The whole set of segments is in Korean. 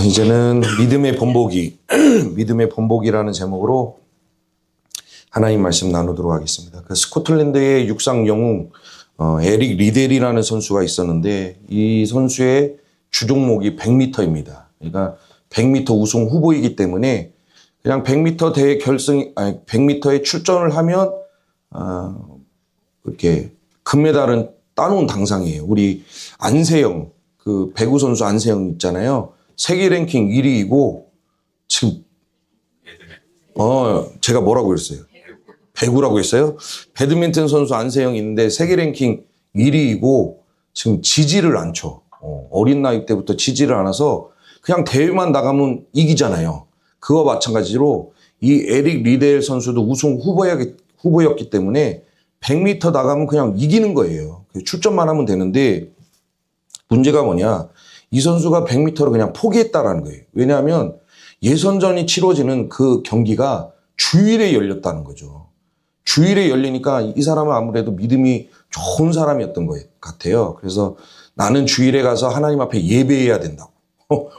이제는 믿음의 본보기, 믿음의 본보기라는 제목으로 하나님 말씀 나누도록 하겠습니다. 그 스코틀랜드의 육상 영웅 에릭 리델이라는 선수가 있었는데 이 선수의 주종목이 100m입니다. 그러니까 100m 우승 후보이기 때문에 그냥 100m 대회 100m에 출전을 하면 이렇게 금메달은 따놓은 당상이에요. 우리 안세영, 그 배구 선수 안세영 있잖아요. 세계 랭킹 1위이고 지금 제가 뭐라고 그랬어요? 배구라고 했어요? 배드민턴 선수 안세영 있는데 세계 랭킹 1위이고 지금 지지를 않죠. 어린 나이 때부터 지지를 않아서 그냥 대회만 나가면 이기잖아요. 그와 마찬가지로 이 에릭 리델 선수도 우승 후보였기 때문에 100m 나가면 그냥 이기는 거예요. 출전만 하면 되는데 문제가 뭐냐? 이 선수가 100m를 그냥 포기했다라는 거예요. 왜냐하면 예선전이 치러지는 그 경기가 주일에 열렸다는 거죠. 주일에 열리니까 이 사람은 아무래도 믿음이 좋은 사람이었던 것 같아요. 그래서 나는 주일에 가서 하나님 앞에 예배해야 된다고.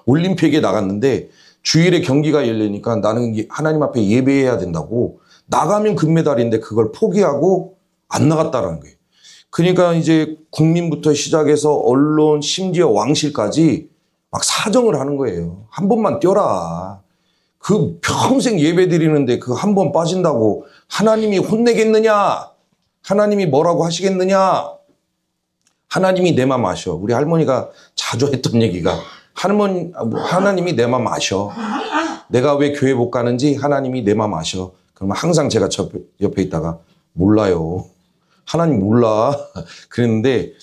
올림픽에 나갔는데 주일에 경기가 열리니까 나는 하나님 앞에 예배해야 된다고. 나가면 금메달인데 그걸 포기하고 안 나갔다라는 거예요. 그러니까 이제 국민부터 시작해서 언론, 심지어 왕실까지 막 사정을 하는 거예요. 한 번만 뛰어라. 그 평생 예배 드리는데 그 한 번 빠진다고 하나님이 혼내겠느냐? 하나님이 뭐라고 하시겠느냐? 하나님이 내 맘 아셔. 우리 할머니가 자주 했던 얘기가 하나님이 내 맘 아셔. 내가 왜 교회 못 가는지 하나님이 내 맘 아셔. 그러면 항상 제가 옆에 있다가 몰라요. 하나님 몰라. 그랬는데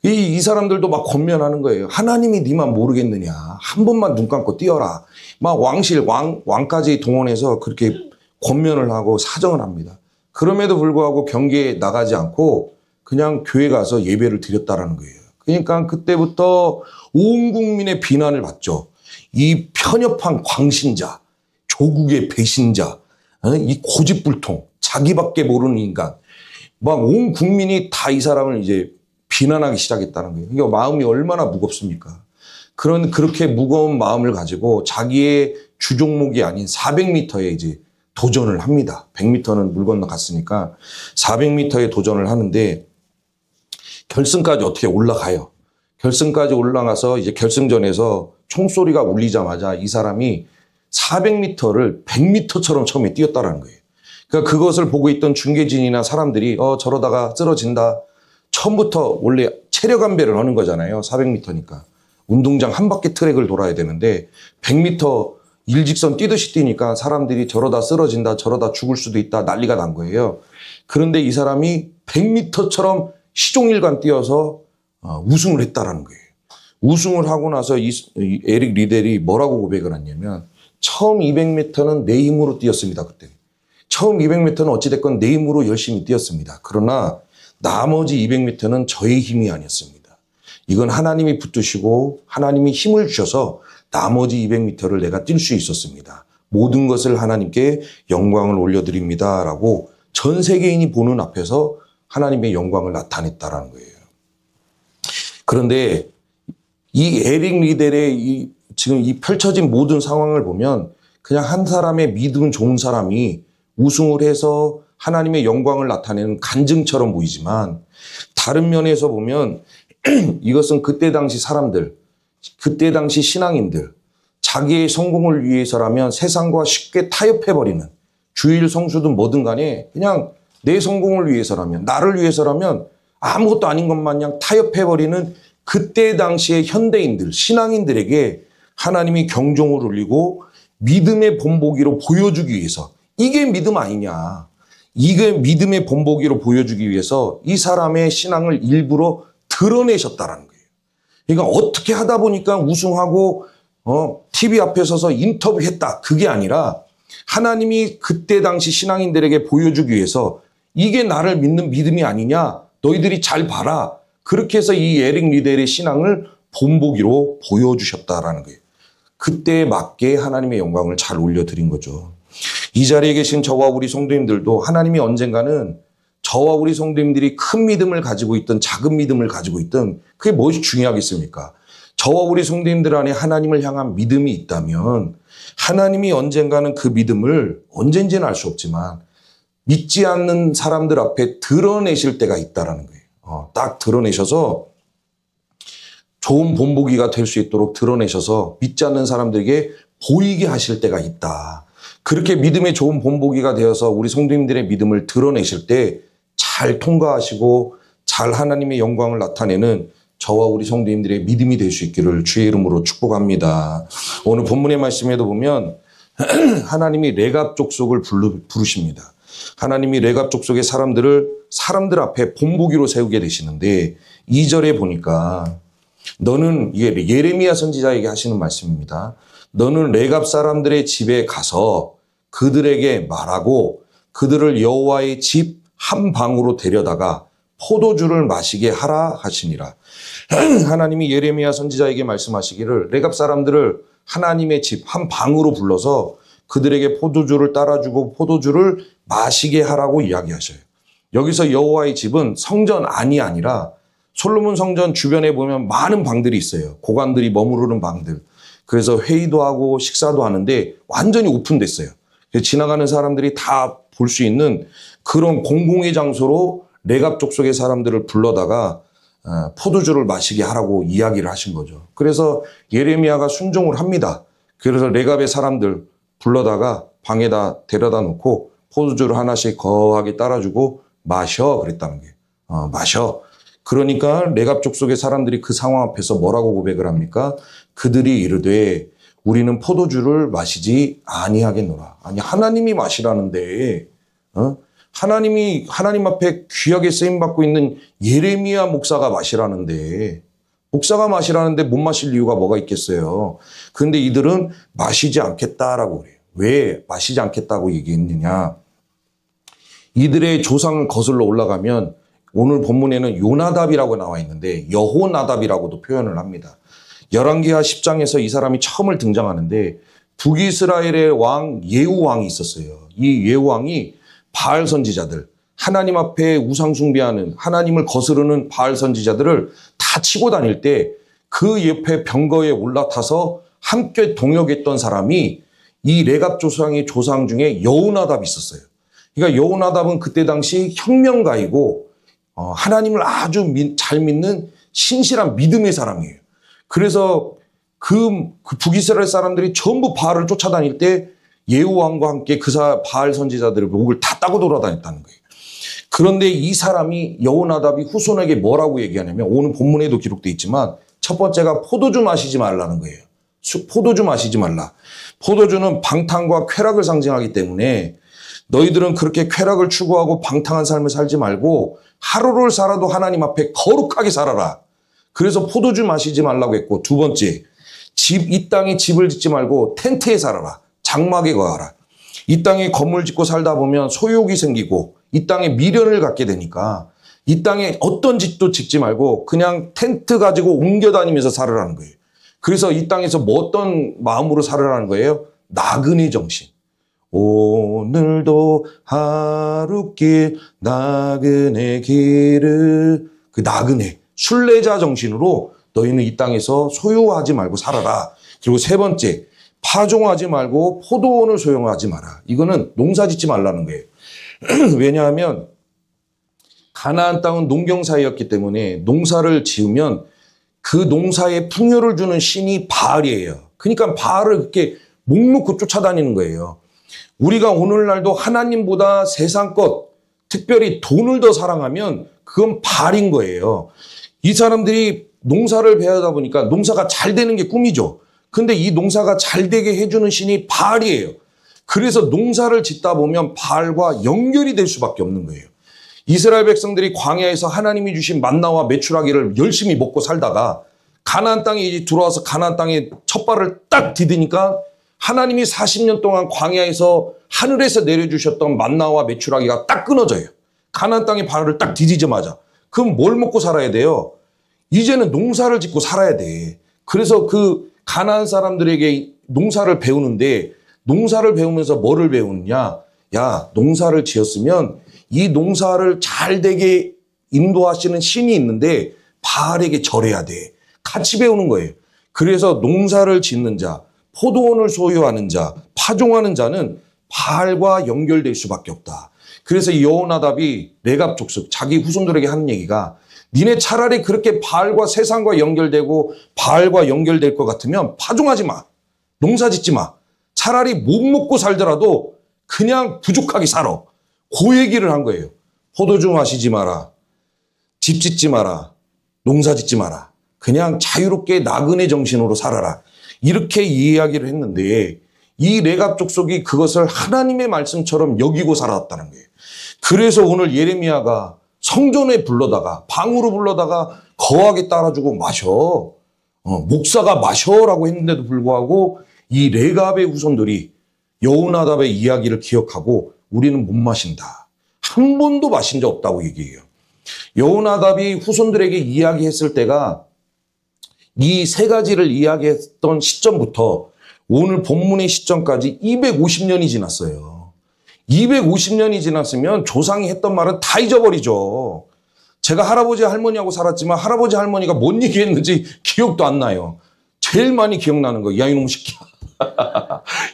이 사람들도 막 권면하는 거예요. 하나님이 네 맘 모르겠느냐. 한 번만 눈 감고 뛰어라. 막 왕까지 동원해서 그렇게 권면을 하고 사정을 합니다. 그럼에도 불구하고 경기에 나가지 않고 그냥 교회 가서 예배를 드렸다라는 거예요. 그러니까 그때부터 온 국민의 비난을 받죠. 이 편협한 광신자, 조국의 배신자, 이 고집불통, 자기밖에 모르는 인간. 막 온 국민이 다 이 사람을 이제 비난하기 시작했다는 거예요. 그러니까 마음이 얼마나 무겁습니까? 그렇게 무거운 마음을 가지고 자기의 주종목이 아닌 400m에 이제 도전을 합니다. 100m는 물 건너갔으니까 400m에 도전을 하는데 결승까지 어떻게 올라가요. 결승까지 올라가서 이제 결승전에서 총소리가 울리자마자 이 사람이 400m를 100m처럼 처음에 뛰었다라는 거예요. 그러니까 그것을 보고 있던 중계진이나 사람들이 저러다가 쓰러진다. 처음부터 원래 체력 안배를 하는 거잖아요. 400m니까. 운동장 한 바퀴 트랙을 돌아야 되는데 100m 일직선 뛰듯이 뛰니까 사람들이 저러다 쓰러진다. 저러다 죽을 수도 있다. 난리가 난 거예요. 그런데 이 사람이 100m처럼 시종일관 뛰어서 우승을 했다라는 거예요. 우승을 하고 나서 이 에릭 리델이 뭐라고 고백을 했냐면 처음 200m는 내 힘으로 뛰었습니다. 그때. 처음 200m는 어찌됐건 내 힘으로 열심히 뛰었습니다. 그러나 나머지 200m는 저의 힘이 아니었습니다. 이건 하나님이 붙드시고 하나님이 힘을 주셔서 나머지 200m를 내가 뛸 수 있었습니다. 모든 것을 하나님께 영광을 올려드립니다. 라고 전 세계인이 보는 앞에서 하나님의 영광을 나타냈다라는 거예요. 그런데 이 에릭 리델의 지금 이 펼쳐진 모든 상황을 보면 그냥 한 사람의 믿음 좋은 사람이 우승을 해서 하나님의 영광을 나타내는 간증처럼 보이지만 다른 면에서 보면 이것은 그때 당시 사람들, 그때 당시 신앙인들, 자기의 성공을 위해서라면 세상과 쉽게 타협해버리는 주일 성수든 뭐든 간에 그냥 내 성공을 위해서라면, 나를 위해서라면 아무것도 아닌 것 마냥 타협해버리는 그때 당시의 현대인들, 신앙인들에게 하나님이 경종을 울리고 믿음의 본보기로 보여주기 위해서 이게 믿음 아니냐. 이게 믿음의 본보기로 보여주기 위해서 이 사람의 신앙을 일부러 드러내셨다라는 거예요. 그러니까 어떻게 하다 보니까 우승하고 TV 앞에 서서 인터뷰했다. 그게 아니라 하나님이 그때 당시 신앙인들에게 보여주기 위해서 이게 나를 믿는 믿음이 아니냐. 너희들이 잘 봐라. 그렇게 해서 이 에릭 리델의 신앙을 본보기로 보여주셨다라는 거예요. 그때에 맞게 하나님의 영광을 잘 올려드린 거죠. 이 자리에 계신 저와 우리 성도님들도 하나님이 언젠가는 저와 우리 성도님들이 큰 믿음을 가지고 있든 작은 믿음을 가지고 있든 그게 무엇이 중요하겠습니까? 저와 우리 성도님들 안에 하나님을 향한 믿음이 있다면 하나님이 언젠가는 그 믿음을 언젠지는 알 수 없지만 믿지 않는 사람들 앞에 드러내실 때가 있다라는 거예요. 딱 드러내셔서 좋은 본보기가 될 수 있도록 드러내셔서 믿지 않는 사람들에게 보이게 하실 때가 있다. 그렇게 믿음의 좋은 본보기가 되어서 우리 성도님들의 믿음을 드러내실 때 잘 통과하시고 잘 하나님의 영광을 나타내는 저와 우리 성도님들의 믿음이 될 수 있기를 주의 이름으로 축복합니다. 오늘 본문의 말씀에도 보면 하나님이 레갑 족속을 부르십니다. 하나님이 레갑 족속의 사람들 앞에 본보기로 세우게 되시는데 2절에 보니까 너는, 이게 예레미야 선지자에게 하시는 말씀입니다. 너는 레갑 사람들의 집에 가서 그들에게 말하고 그들을 여호와의 집 한 방으로 데려다가 포도주를 마시게 하라 하시니라. 하나님이 예레미야 선지자에게 말씀하시기를 레갑 사람들을 하나님의 집 한 방으로 불러서 그들에게 포도주를 따라주고 포도주를 마시게 하라고 이야기하셔요. 여기서 여호와의 집은 성전 안이 아니라 솔로몬 성전 주변에 보면 많은 방들이 있어요. 고관들이 머무르는 방들. 그래서 회의도 하고 식사도 하는데 완전히 오픈됐어요. 지나가는 사람들이 다 볼 수 있는 그런 공공의 장소로 레갑 족속의 사람들을 불러다가 포도주를 마시게 하라고 이야기를 하신 거죠. 그래서 예레미야가 순종을 합니다. 그래서 레갑의 사람들 불러다가 방에다 데려다 놓고 포도주를 하나씩 거하게 따라주고 마셔 그랬다는 게 마셔. 그러니까 레갑 족속의 사람들이 그 상황 앞에서 뭐라고 고백을 합니까? 그들이 이르되 우리는 포도주를 마시지 아니하겠노라. 아니 하나님이 마시라는데 하나님 앞에 귀하게 쓰임받고 있는 예레미야 목사가 마시라는데 목사가 마시라는데 못 마실 이유가 뭐가 있겠어요. 그런데 이들은 마시지 않겠다라고 그래요. 왜 마시지 않겠다고 얘기했느냐. 이들의 조상을 거슬러 올라가면 오늘 본문에는 요나답이라고 나와 있는데 여호나답이라고도 표현을 합니다. 열왕기하 10장에서 이 사람이 처음을 등장하는데 북이스라엘의 왕 예후 왕이 있었어요. 이 예후 왕이 바알 선지자들, 하나님 앞에 우상 숭배하는 하나님을 거스르는 바알 선지자들을 다 치고 다닐 때 그 옆에 병거에 올라타서 함께 동역했던 사람이 이 레갑 조상의 조상 중에 여호나답이 있었어요. 그러니까 여호나답은 그때 당시 혁명가이고 하나님을 아주 잘 믿는 신실한 믿음의 사람이에요. 그래서 그 북이스라엘 사람들이 전부 바알을 쫓아다닐 때 예후 왕과 함께 바알 선지자들의 목을 다 따고 돌아다녔다는 거예요. 그런데 이 사람이 여호나답이 후손에게 뭐라고 얘기하냐면 오늘 본문에도 기록되어 있지만 첫 번째가 포도주 마시지 말라는 거예요. 포도주 마시지 말라. 포도주는 방탕과 쾌락을 상징하기 때문에 너희들은 그렇게 쾌락을 추구하고 방탕한 삶을 살지 말고 하루를 살아도 하나님 앞에 거룩하게 살아라. 그래서 포도주 마시지 말라고 했고 두 번째, 이 땅에 집을 짓지 말고 텐트에 살아라. 장막에 거하라. 이 땅에 건물 짓고 살다 보면 소욕이 생기고 이 땅에 미련을 갖게 되니까 이 땅에 어떤 집도 짓지 말고 그냥 텐트 가지고 옮겨 다니면서 살으라는 거예요. 그래서 이 땅에서 뭐 어떤 마음으로 살으라는 거예요? 나그네 정신. 오늘도 하루길 나그네 길을 그 나그네 순례자 정신으로 너희는 이 땅에서 소유하지 말고 살아라. 그리고 세 번째, 파종하지 말고 포도원을 소유하지 마라. 이거는 농사 짓지 말라는 거예요. 왜냐하면 가나안 땅은 농경사였기 때문에 농사를 지으면 그 농사에 풍요를 주는 신이 바알이에요. 그러니까 바알을 그렇게 목 놓고 쫓아다니는 거예요. 우리가 오늘날도 하나님보다 세상 것, 특별히 돈을 더 사랑하면 그건 바알인 거예요. 이 사람들이 농사를 배우다 보니까 농사가 잘 되는 게 꿈이죠. 근데 이 농사가 잘 되게 해주는 신이 바알이에요. 그래서 농사를 짓다 보면 바알과 연결이 될 수밖에 없는 거예요. 이스라엘 백성들이 광야에서 하나님이 주신 만나와 메추라기를 열심히 먹고 살다가 가나안 땅에 이제 들어와서 가나안 땅에 첫 발을 딱 디디니까 하나님이 40년 동안 광야에서 하늘에서 내려주셨던 만나와 메추라기가 딱 끊어져요. 가나안 땅에 발을 딱 디디자마자. 그럼 뭘 먹고 살아야 돼요? 이제는 농사를 짓고 살아야 돼. 그래서 그 가나안 사람들에게 농사를 배우는데 농사를 배우면서 뭐를 배우느냐? 야, 농사를 지었으면 이 농사를 잘 되게 인도하시는 신이 있는데 바알에게 절해야 돼. 같이 배우는 거예요. 그래서 농사를 짓는 자, 포도원을 소유하는 자, 파종하는 자는 바알과 연결될 수밖에 없다. 그래서 이 여호나답이 레갑 족속 자기 후손들에게 하는 얘기가, 니네 차라리 그렇게 바알과 세상과 연결되고 바알과 연결될 것 같으면 파종하지 마. 농사 짓지 마. 차라리 못 먹고 살더라도 그냥 부족하게 살아. 그 얘기를 한 거예요. 포도주 마시지 마라. 집 짓지 마라. 농사 짓지 마라. 그냥 자유롭게 나그네 정신으로 살아라. 이렇게 이야기를 했는데 이 레갑 족속이 그것을 하나님의 말씀처럼 여기고 살아왔다는 거예요. 그래서 오늘 예레미야가 성전에 불러다가, 방으로 불러다가 거하게 따라주고 마셔. 목사가 마셔라고 했는데도 불구하고 이 레갑의 후손들이 여호나답의 이야기를 기억하고 우리는 못 마신다. 한 번도 마신 적 없다고 얘기해요. 여호나답이 후손들에게 이야기했을 때가 이 세 가지를 이야기했던 시점부터 오늘 본문의 시점까지 250년이 지났어요. 250년이 지났으면 조상이 했던 말은 다 잊어버리죠. 제가 할아버지 할머니하고 살았지만 할아버지 할머니가 뭔 얘기했는지 기억도 안 나요. 제일 많이 기억나는 거, 야 이놈의 새끼야.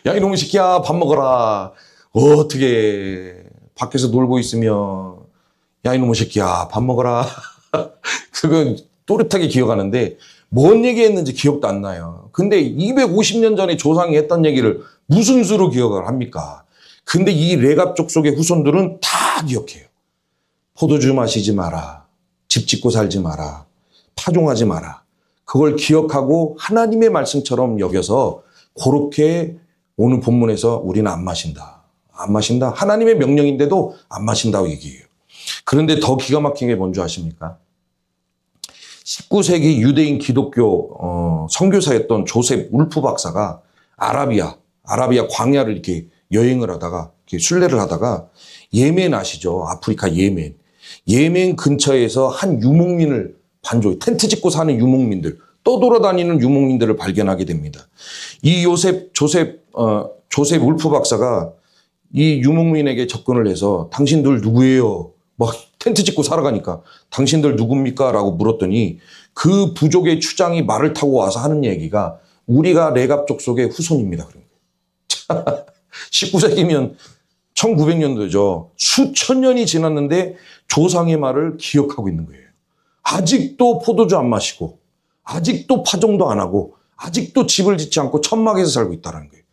야 이놈의 새끼야, 밥 먹어라. 어떻게 밖에서 놀고 있으면 야 이놈의 새끼야, 밥 먹어라. 그건 또렷하게 기억하는데 뭔 얘기했는지 기억도 안 나요. 근데 250년 전에 조상이 했던 얘기를 무슨 수로 기억을 합니까? 근데 이 레갑 족속의 후손들은 다 기억해요. 포도주 마시지 마라. 집 짓고 살지 마라. 파종하지 마라. 그걸 기억하고 하나님의 말씀처럼 여겨서 그렇게 오늘 본문에서 우리는 안 마신다. 안 마신다. 하나님의 명령인데도 안 마신다고 얘기해요. 그런데 더 기가 막힌 게 뭔지 아십니까? 19세기 유대인 기독교 선교사였던 조셉 울프 박사가 아라비아 광야를 이렇게 여행을 하다가 이렇게 순례를 하다가 예멘 아시죠? 아프리카 예멘 근처에서 한 유목민을 반조해 텐트 짓고 사는 유목민들, 떠돌아다니는 유목민들을 발견하게 됩니다. 이 조셉 울프 박사가 이 유목민에게 접근을 해서 당신들 누구예요? 막 텐트 짓고 살아가니까 당신들 누굽니까? 라고 물었더니 그 부족의 추장이 말을 타고 와서 하는 얘기가 우리가 레갑 족속의 후손입니다. 그런 거예요. 19세기면 1900년도죠. 수천 년이 지났는데 조상의 말을 기억하고 있는 거예요. 아직도 포도주 안 마시고 아직도 파종도 안 하고 아직도 집을 짓지 않고 천막에서 살고 있다는 거예요.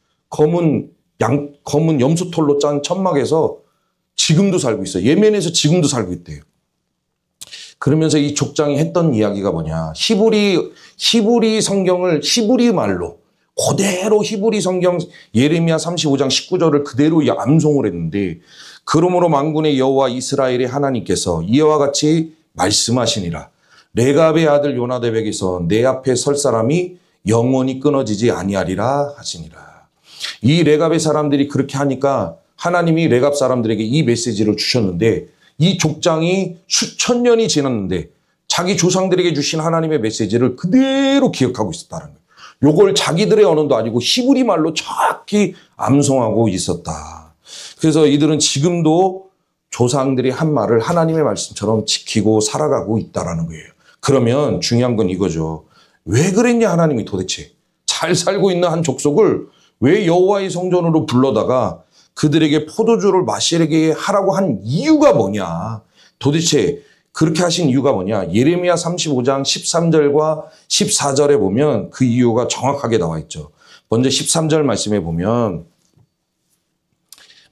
검은 염소털로 짠 천막에서 지금도 살고 있어요. 예멘에서 지금도 살고 있대요. 그러면서 이 족장이 했던 이야기가 뭐냐. 히브리 성경을 히브리 말로 그대로 히브리 성경 예레미야 35장 19절을 그대로 암송을 했는데, 그러므로 만군의 여호와 이스라엘의 하나님께서 이와 같이 말씀하시니라. 레갑의 아들 요나답에게서 내 앞에 설 사람이 영원히 끊어지지 아니하리라 하시니라. 이 레갑의 사람들이 그렇게 하니까 하나님이 레갑 사람들에게 이 메시지를 주셨는데, 이 족장이 수천 년이 지났는데 자기 조상들에게 주신 하나님의 메시지를 그대로 기억하고 있었다는 거예요. 요걸 자기들의 언어도 아니고 히브리 말로 정확히 암송하고 있었다. 그래서 이들은 지금도 조상들이 한 말을 하나님의 말씀처럼 지키고 살아가고 있다라는 거예요. 그러면 중요한 건 이거죠. 왜 그랬냐, 하나님이 도대체. 잘 살고 있는 한 족속을 왜 여호와의 성전으로 불러다가 그들에게 포도주를 마시게 하라고 한 이유가 뭐냐. 도대체 그렇게 하신 이유가 뭐냐. 예레미야 35장 13절과 14절에 보면 그 이유가 정확하게 나와 있죠. 먼저 13절 말씀에 보면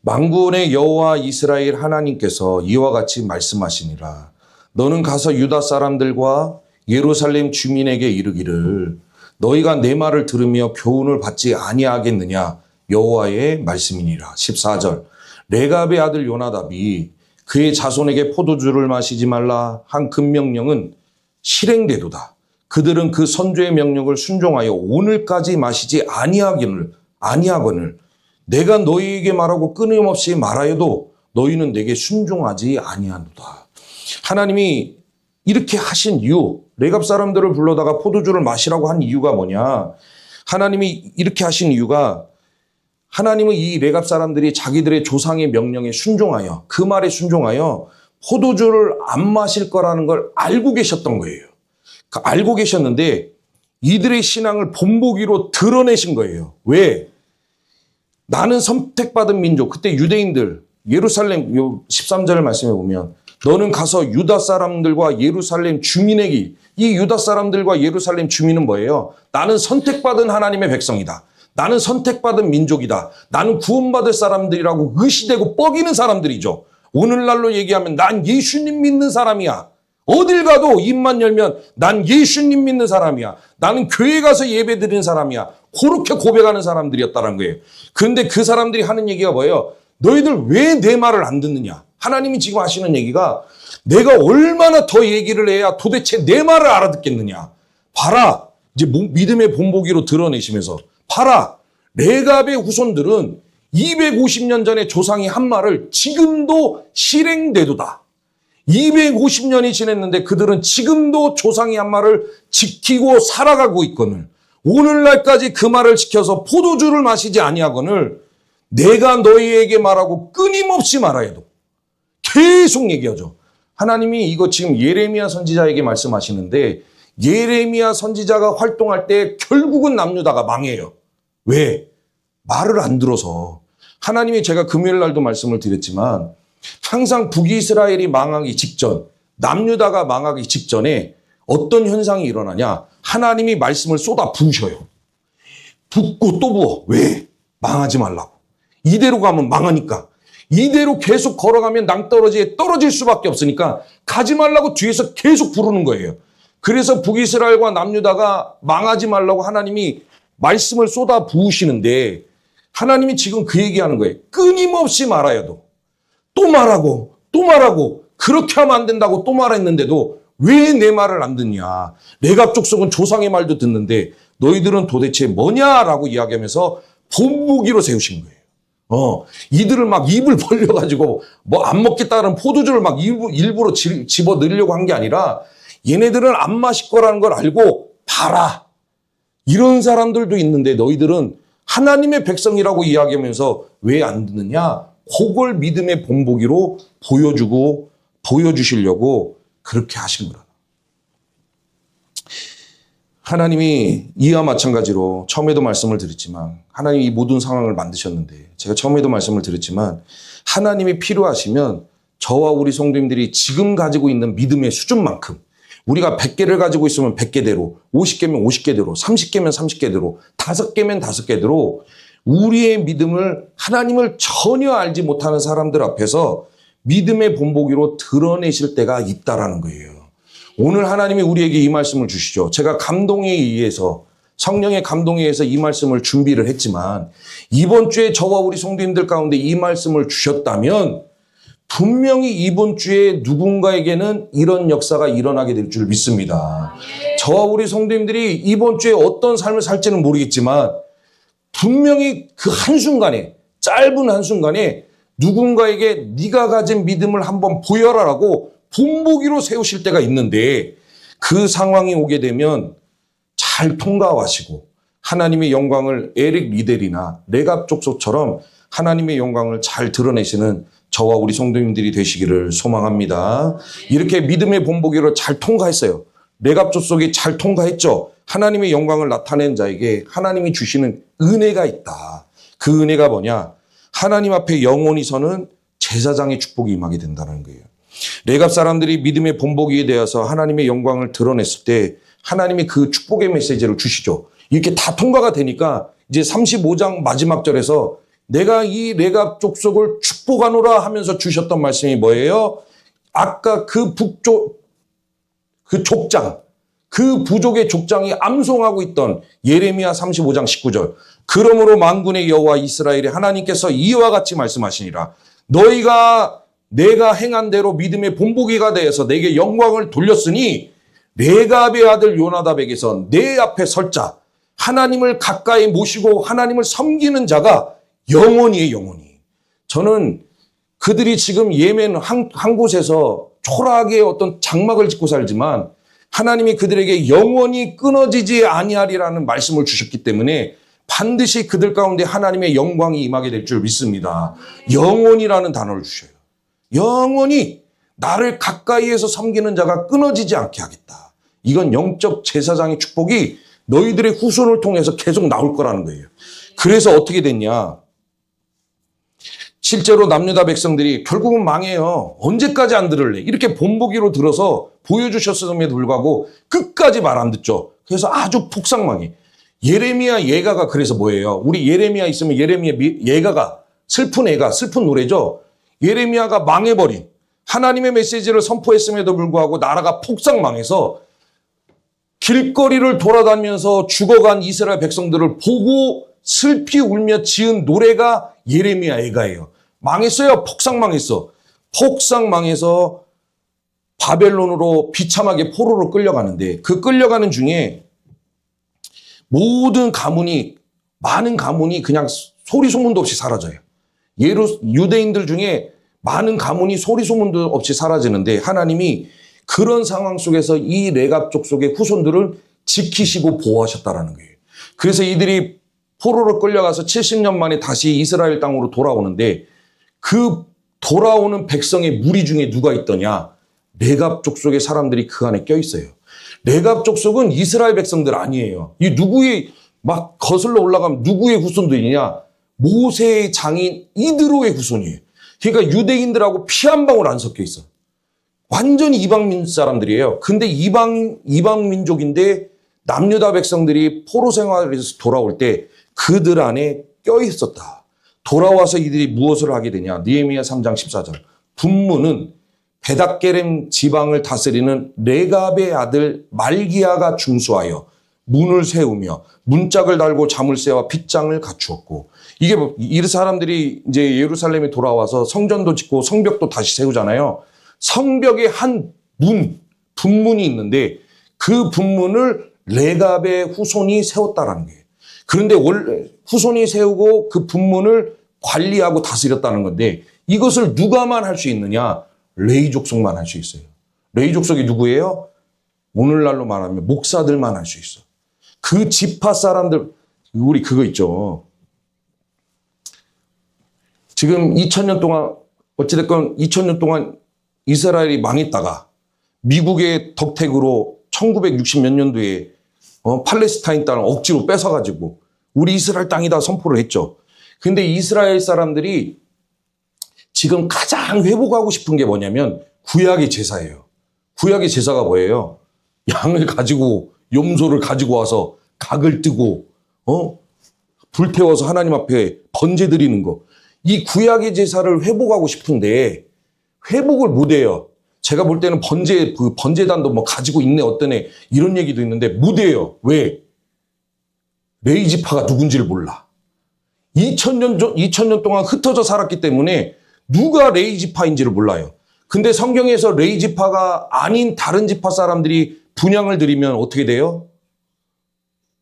만군의 여호와 이스라엘 하나님께서 이와 같이 말씀하시니라. 너는 가서 유다 사람들과 예루살렘 주민에게 이르기를 너희가 내 말을 들으며 교훈을 받지 아니하겠느냐. 여호와의 말씀이니라. 14절 레갑의 아들 요나답이 그의 자손에게 포도주를 마시지 말라 한 금명령은 실행되도다. 그들은 그 선조의 명령을 순종하여 오늘까지 마시지 아니하거늘 내가 너희에게 말하고 끊임없이 말하여도 너희는 내게 순종하지 아니하노다. 하나님이 이렇게 하신 이유, 레갑 사람들을 불러다가 포도주를 마시라고 한 이유가 뭐냐. 하나님이 이렇게 하신 이유가 하나님은 이 레갑 사람들이 자기들의 조상의 명령에 순종하여, 그 말에 순종하여 포도주를 안 마실 거라는 걸 알고 계셨던 거예요. 알고 계셨는데 이들의 신앙을 본보기로 드러내신 거예요. 왜? 나는 선택받은 민족, 그때 유대인들, 예루살렘 13절 말씀해 보면 너는 가서 유다 사람들과 예루살렘 주민에게, 이 유다 사람들과 예루살렘 주민은 뭐예요? 나는 선택받은 하나님의 백성이다. 나는 선택받은 민족이다. 나는 구원받을 사람들이라고 의시되고 뻐기는 사람들이죠. 오늘날로 얘기하면 난 예수님 믿는 사람이야. 어딜 가도 입만 열면 난 예수님 믿는 사람이야. 나는 교회 가서 예배 드리는 사람이야. 그렇게 고백하는 사람들이었다는 거예요. 그런데 그 사람들이 하는 얘기가 뭐예요? 너희들 왜 내 말을 안 듣느냐? 하나님이 지금 하시는 얘기가 내가 얼마나 더 얘기를 해야 도대체 내 말을 알아듣겠느냐? 봐라. 이제 믿음의 본보기로 드러내시면서 봐라. 레갑의 후손들은 250년 전에 조상이 한 말을 지금도 실행되도다. 250년이 지났는데 그들은 지금도 조상이 한 말을 지키고 살아가고 있거늘 오늘날까지 그 말을 지켜서 포도주를 마시지 아니하거늘 내가 너희에게 말하고 끊임없이 말하여도 계속 얘기하죠. 하나님이 이거 지금 예레미야 선지자에게 말씀하시는데 예레미야 선지자가 활동할 때 결국은 남유다가 망해요. 왜? 말을 안 들어서. 하나님이 제가 금요일 날도 말씀을 드렸지만 항상 북이스라엘이 망하기 직전, 남유다가 망하기 직전에 어떤 현상이 일어나냐? 하나님이 말씀을 쏟아 부으셔요. 붓고 또 부어. 왜? 망하지 말라고. 이대로 가면 망하니까. 이대로 계속 걸어가면 낭떠러지에 떨어질 수밖에 없으니까 가지 말라고 뒤에서 계속 부르는 거예요. 그래서 북이스라엘과 남유다가 망하지 말라고 하나님이 말씀을 쏟아 부으시는데 하나님이 지금 그 얘기하는 거예요. 끊임없이 말하여도 또 말하고 또 말하고 그렇게 하면 안 된다고 또 말했는데도 왜 내 말을 안 듣냐. 레갑 족속은 조상의 말도 듣는데 너희들은 도대체 뭐냐라고 이야기하면서 본보기로 세우신 거예요. 이들을 막 입을 벌려가지고 뭐 안 먹겠다는 포도주를 막 일부러 집어 넣으려고 한 게 아니라 얘네들은 안 마실 거라는 걸 알고 봐라. 이런 사람들도 있는데 너희들은 하나님의 백성이라고 이야기하면서 왜 안 듣느냐? 그걸 믿음의 본보기로 보여주시려고 그렇게 하신 거라. 하나님이 이와 마찬가지로 처음에도 말씀을 드렸지만 하나님이 이 모든 상황을 만드셨는데 제가 처음에도 말씀을 드렸지만 하나님이 필요하시면 저와 우리 성도님들이 지금 가지고 있는 믿음의 수준만큼 우리가 100개를 가지고 있으면 100개대로, 50개면 50개대로, 30개면 30개대로, 5개면 5개대로 우리의 믿음을 하나님을 전혀 알지 못하는 사람들 앞에서 믿음의 본보기로 드러내실 때가 있다라는 거예요. 오늘 하나님이 우리에게 이 말씀을 주시죠. 제가 감동에 의해서 성령의 감동에 의해서 이 말씀을 준비를 했지만 이번 주에 저와 우리 성도님들 가운데 이 말씀을 주셨다면 분명히 이번 주에 누군가에게는 이런 역사가 일어나게 될 줄 믿습니다. 저와 우리 성도님들이 이번 주에 어떤 삶을 살지는 모르겠지만 분명히 그 한순간에 짧은 한순간에 누군가에게 네가 가진 믿음을 한번 보여라라고 본보기로 세우실 때가 있는데 그 상황이 오게 되면 잘 통과하시고 하나님의 영광을 에릭 리델이나 레갑 족속처럼 하나님의 영광을 잘 드러내시는 저와 우리 성도님들이 되시기를 소망합니다. 이렇게 믿음의 본보기로 잘 통과했어요. 레갑 족속이 잘 통과했죠. 하나님의 영광을 나타낸 자에게 하나님이 주시는 은혜가 있다. 그 은혜가 뭐냐? 하나님 앞에 영원히 서는 제사장의 축복이 임하게 된다는 거예요. 레갑 사람들이 믿음의 본보기에 대해서 하나님의 영광을 드러냈을 때 하나님이 그 축복의 메시지를 주시죠. 이렇게 다 통과가 되니까 이제 35장 마지막 절에서 내가 이 레갑 족속을 축복하노라 하면서 주셨던 말씀이 뭐예요? 아까 그 족장, 그 부족의 족장이 암송하고 있던 예레미야 35장 19절. 그러므로 만군의 여호와 이스라엘의 하나님께서 이와 같이 말씀하시니라. 너희가 내가 행한 대로 믿음의 본보기가 되어서 내게 영광을 돌렸으니 레갑의 아들 요나답에게서 내 앞에 설 자, 하나님을 가까이 모시고 하나님을 섬기는 자가 영원히 영원히. 저는 그들이 지금 예멘 한 곳에서 초라하게 어떤 장막을 짓고 살지만 하나님이 그들에게 영원히 끊어지지 아니하리라는 말씀을 주셨기 때문에 반드시 그들 가운데 하나님의 영광이 임하게 될 줄 믿습니다. 영원이라는 단어를 주셔요. 영원히 나를 가까이에서 섬기는 자가 끊어지지 않게 하겠다. 이건 영적 제사장의 축복이 너희들의 후손을 통해서 계속 나올 거라는 거예요. 그래서 어떻게 됐냐. 실제로 남유다 백성들이 결국은 망해요. 언제까지 안 들을래? 이렇게 본보기로 들어서 보여주셨음에도 불구하고 끝까지 말 안 듣죠. 그래서 아주 폭삭망해. 예레미야 예가가 그래서 뭐예요? 우리 예레미야 있으면 예레미야 예가가 슬픈 노래죠. 예레미야가 망해버린 하나님의 메시지를 선포했음에도 불구하고 나라가 폭삭망해서 길거리를 돌아다니면서 죽어간 이스라엘 백성들을 보고 슬피 울며 지은 노래가 예레미야 예가예요. 망했어요. 폭삭망했어. 폭삭망해서 바벨론으로 비참하게 포로로 끌려가는데 그 끌려가는 중에 많은 가문이 그냥 소리 소문도 없이 사라져요. 유대인들 중에 많은 가문이 소리 소문도 없이 사라지는데 하나님이 그런 상황 속에서 이 레갑 족속의 후손들을 지키시고 보호하셨다라는 거예요. 그래서 이들이 포로로 끌려가서 70년 만에 다시 이스라엘 땅으로 돌아오는데 그 돌아오는 백성의 무리 중에 누가 있더냐? 레갑 족속의 사람들이 그 안에 껴있어요. 레갑 족속은 이스라엘 백성들 아니에요. 이 누구의 막 거슬러 올라가면 누구의 후손들이냐? 모세의 장인 이드로의 후손이에요. 그러니까 유대인들하고 피 한 방울 안 섞여 있어. 완전히 이방민 사람들이에요. 근데 이방 민족인데 남유다 백성들이 포로 생활에서 돌아올 때 그들 안에 껴 있었다. 돌아와서 이들이 무엇을 하게 되냐? 느헤미야 3장 14절. 분문은 베닥게렘 지방을 다스리는 레갑의 아들 말기야가 중수하여 문을 세우며 문짝을 달고 자물쇠와 빗장을 갖추었고, 이게 이 사람들이 이제 예루살렘에 돌아와서 성전도 짓고 성벽도 다시 세우잖아요. 성벽에 한 분문이 있는데 그 분문을 레갑의 후손이 세웠다라는 거예요. 그런데 원래 후손이 세우고 그 분문을 관리하고 다스렸다는 건데 이것을 누가만 할 수 있느냐? 레위 족속만 할 수 있어요. 레위 족속이 누구예요? 오늘날로 말하면 목사들만 할 수 있어. 그 지파 사람들, 우리 그거 있죠. 지금 2000년 동안, 어찌됐건 2000년 동안 이스라엘이 망했다가 미국의 덕택으로 1960 몇 년도에 팔레스타인 땅을 억지로 뺏어가지고 우리 이스라엘 땅이다 선포를 했죠. 근데 이스라엘 사람들이 지금 가장 회복하고 싶은 게 뭐냐면 구약의 제사예요. 구약의 제사가 뭐예요? 양을 가지고 염소를 가지고 와서 각을 뜨고 불태워서 하나님 앞에 번제 드리는 거. 이 구약의 제사를 회복하고 싶은데 회복을 못 해요. 제가 볼 때는 번제단도 뭐 가지고 있네 어떤 애 이런 얘기도 있는데 못 해요. 왜? 레위 지파가 누군지를 몰라. 2000년 동안 흩어져 살았기 때문에 누가 레위 지파인지를 몰라요. 근데 성경에서 레위 지파가 아닌 다른 지파 사람들이 분향을 드리면 어떻게 돼요?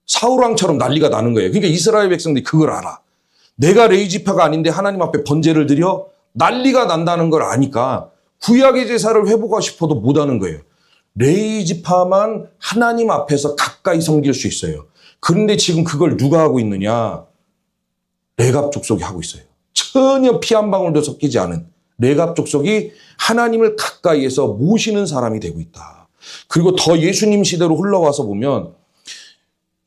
사울왕처럼 난리가 나는 거예요. 그러니까 이스라엘 백성들이 그걸 알아. 내가 레위 지파가 아닌데 하나님 앞에 번제를 드려? 난리가 난다는 걸 아니까 구약의 제사를 회복하고 싶어도 못하는 거예요. 레위 지파만 하나님 앞에서 가까이 섬길 수 있어요. 그런데 지금 그걸 누가 하고 있느냐? 레갑 족속이 하고 있어요. 전혀 피 한 방울도 섞이지 않은 레갑 족속이 하나님을 가까이에서 모시는 사람이 되고 있다. 그리고 더 예수님 시대로 흘러와서 보면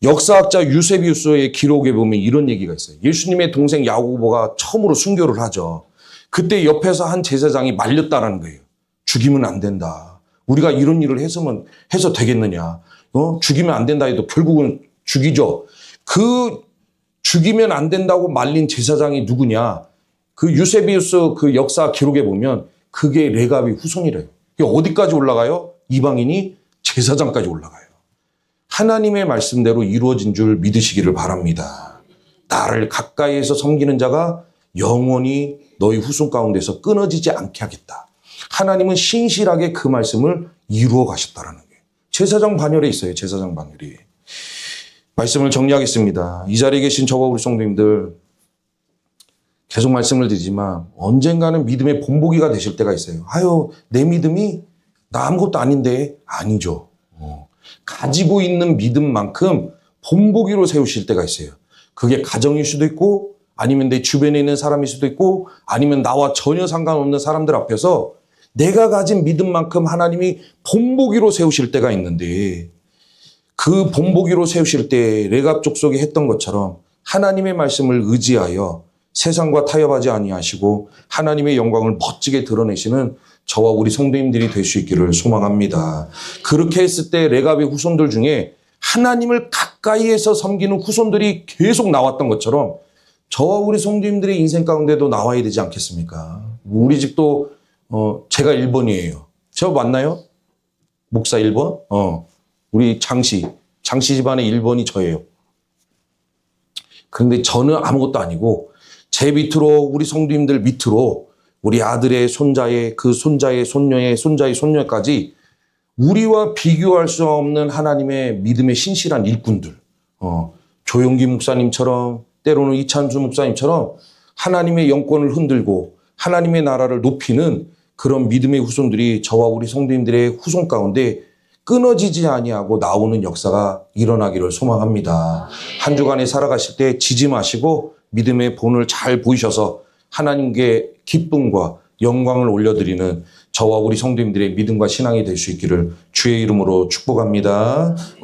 역사학자 유세비우스의 기록에 보면 이런 얘기가 있어요. 예수님의 동생 야고보가 처음으로 순교를 하죠. 그때 옆에서 한 제사장이 말렸다라는 거예요. 죽이면 안 된다. 우리가 이런 일을 해서 되겠느냐. 죽이면 안 된다 해도 결국은 죽이죠. 그 죽이면 안 된다고 말린 제사장이 누구냐. 그 유세비우스 그 역사 기록에 보면 그게 레갑의 후손이래요. 어디까지 올라가요? 이방인이 제사장까지 올라가요. 하나님의 말씀대로 이루어진 줄 믿으시기를 바랍니다. 나를 가까이에서 섬기는 자가 영원히 너희 후손 가운데서 끊어지지 않게 하겠다. 하나님은 신실하게 그 말씀을 이루어 가셨다라는 거예요. 제사장 반열에 있어요. 제사장 반열이. 말씀을 정리하겠습니다. 이 자리에 계신 저와 우리 성도님들 계속 말씀을 드리지만 언젠가는 믿음의 본보기가 되실 때가 있어요. 아유, 내 믿음이 나 아무것도 아닌데. 아니죠. 가지고 있는 믿음만큼 본보기로 세우실 때가 있어요. 그게 가정일 수도 있고 아니면 내 주변에 있는 사람일 수도 있고 아니면 나와 전혀 상관없는 사람들 앞에서 내가 가진 믿음만큼 하나님이 본보기로 세우실 때가 있는데 그 본보기로 세우실 때 레갑 족속이 했던 것처럼 하나님의 말씀을 의지하여 세상과 타협하지 아니하시고 하나님의 영광을 멋지게 드러내시는 저와 우리 성도님들이 될 수 있기를 소망합니다. 그렇게 했을 때 레갑의 후손들 중에 하나님을 가까이에서 섬기는 후손들이 계속 나왔던 것처럼 저와 우리 성도님들의 인생 가운데도 나와야 되지 않겠습니까? 우리 집도 제가 1번이에요. 저 맞나요? 목사 1번? 우리 장씨 집안의 1번이 저예요. 그런데 저는 아무것도 아니고 제 밑으로 우리 성도님들 밑으로 우리 아들의 손자의 그 손자의 손녀의 손자의 손녀까지 우리와 비교할 수 없는 하나님의 믿음의 신실한 일꾼들, 조용기 목사님처럼 때로는 이찬수 목사님처럼 하나님의 영권을 흔들고 하나님의 나라를 높이는 그런 믿음의 후손들이 저와 우리 성도님들의 후손 가운데 끊어지지 아니하고 나오는 역사가 일어나기를 소망합니다. 한 주간에 살아가실 때 지지 마시고 믿음의 본을 잘 보이셔서 하나님께 기쁨과 영광을 올려드리는 저와 우리 성도님들의 믿음과 신앙이 될 수 있기를 주의 이름으로 축복합니다.